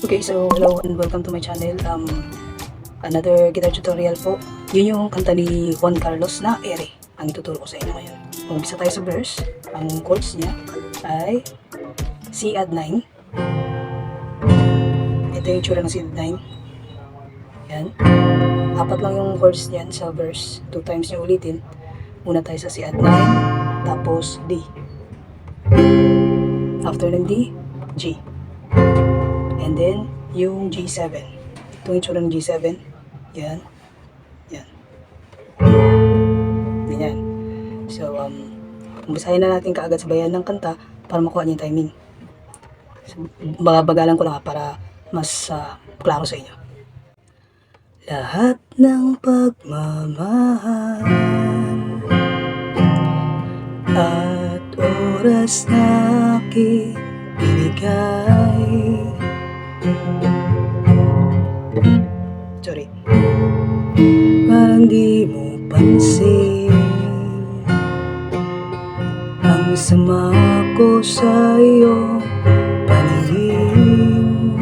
Okay, so hello and welcome to my channel. Another guitar tutorial po. Yun yung kanta ni Juan Carlos na Ere. Ang ituturo ko sa inyo ngayon. Umpisa tayo sa verse. Ang chords niya ay C add 9. Ito yung tsura ng C add 9. Yan. Apat lang yung chords niyan sa verse. 2 times yung ulitin. Una tayo sa C add 9. Tapos D. After ng D, G. And then, yung G7. Itong itsura ng G7. Yan. Yan. Ganyan. So, umpisahin na natin kaagad sabayan ng kanta para makuha niyo yung timing. So, babagalan ko lang para mas klaro sa inyo. Lahat ng pagmamahal at oras na aking binigay. Sorry. Parang di mo pansin ang sama ko sa iyong paningin.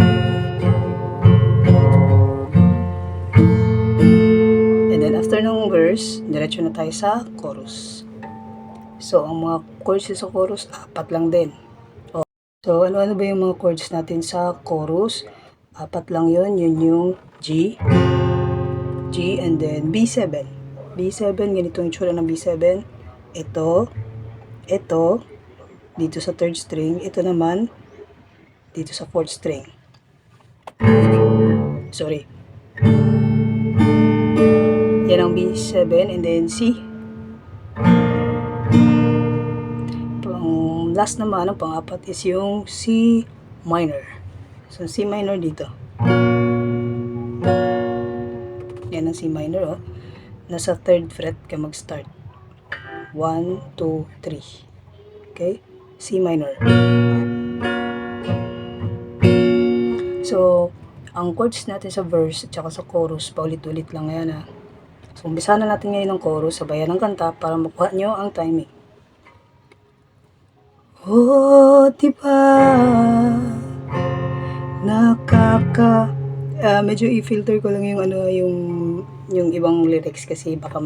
And then after ng verse, diretso na tayo sa chorus. So, ang mga chords sa chorus, 4 lang din. So, ano-ano ba yung mga chords natin sa chorus? 4 lang yun. Yun yung G, G, and then B7. B7, ganito yung tsura ng B7. Ito, dito sa 3rd string. Ito naman, dito sa 4th string. Sorry. Yan ang B7, and then C. Last naman, ang pang-apat is yung C minor. So, C minor dito. Yan ang C minor, oh. Nasa 3rd fret ka mag-start. 1, 2, 3. Okay? C minor. So, ang chords natin sa verse at saka sa chorus, paulit-ulit lang yan, ha. So, umpisa na natin ngayon ng chorus, sabayan ng kanta para makuha nyo ang timing. Oh, diba medyo i-filter ko lang yung yung ibang lyrics kasi baka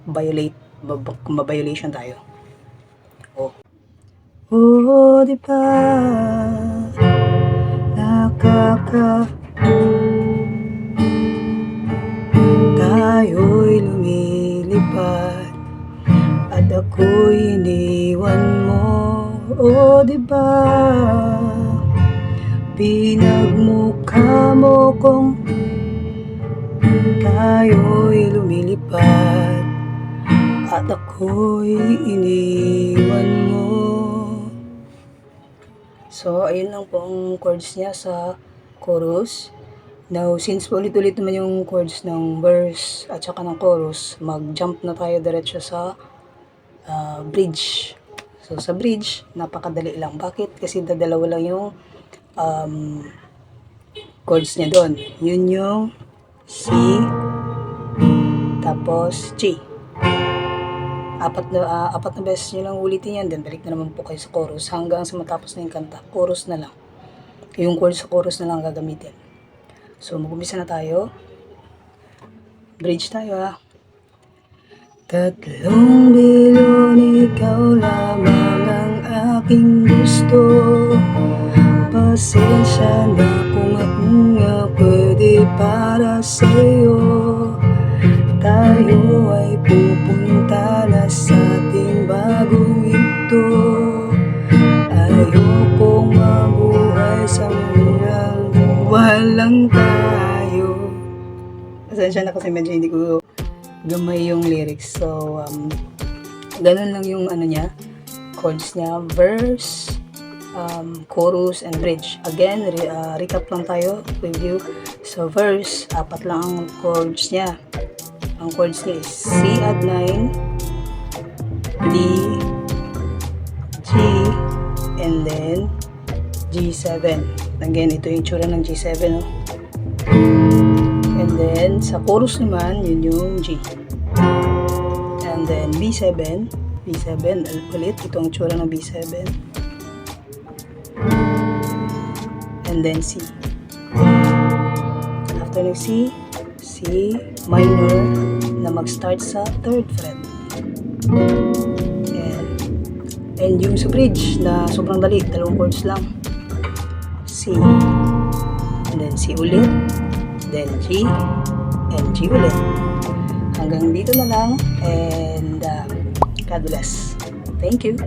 ma-violation tayo. Oh, diba tayo'y lumilipad at ako'y iniwan mo. Oh, diba pinagmukha mo kong tayo'y lumilipad at ako'y iniwan mo. So, ayun lang po ang chords niya sa chorus. Now, since ulit-ulit naman yung chords ng verse at saka ng chorus, mag-jump na tayo diretso sa bridge. So, sa bridge, napakadali lang. Bakit? Kasi dadalawa lang yung chords niya doon. Yun yung C, tapos G. Apat na beses nyo lang ulitin yan. Then, balik na naman po kayo sa chorus hanggang sa matapos na yung kanta. Chorus na lang. Yung chords sa chorus na lang gagamitin. So, mag-umpisa na tayo. Bridge tayo, ha. 3 bilyon, ikaw lamang ang aking gusto. Pasensya na kung nga pwede para sa'yo. Tayo ay pupunta na sa ating bagong ito. Ayokong mabuhay sa mundang walang tayo. Pasensya na kasi medyo hindi ko gamay yung lyrics. So, ganun lang yung niya, chords niya, verse, chorus, and bridge. Again, recap lang tayo, review. So, verse, 4 lang ang chords niya. Ang chords niya is C add 9, D, G, and then G7. Again, ito yung tsura ng G7, no? And then, sa chorus naman, yun yung G. And then, B7 ulit. Ito ang tsura ng B7. And then C. after ng C, C minor na mag-start sa 3rd fret. And yung sa bridge na sobrang dali, 2 chords lang. C, and then C ulit, then G, and G ulit. Hanggang dito na lang, and God bless. Thank you.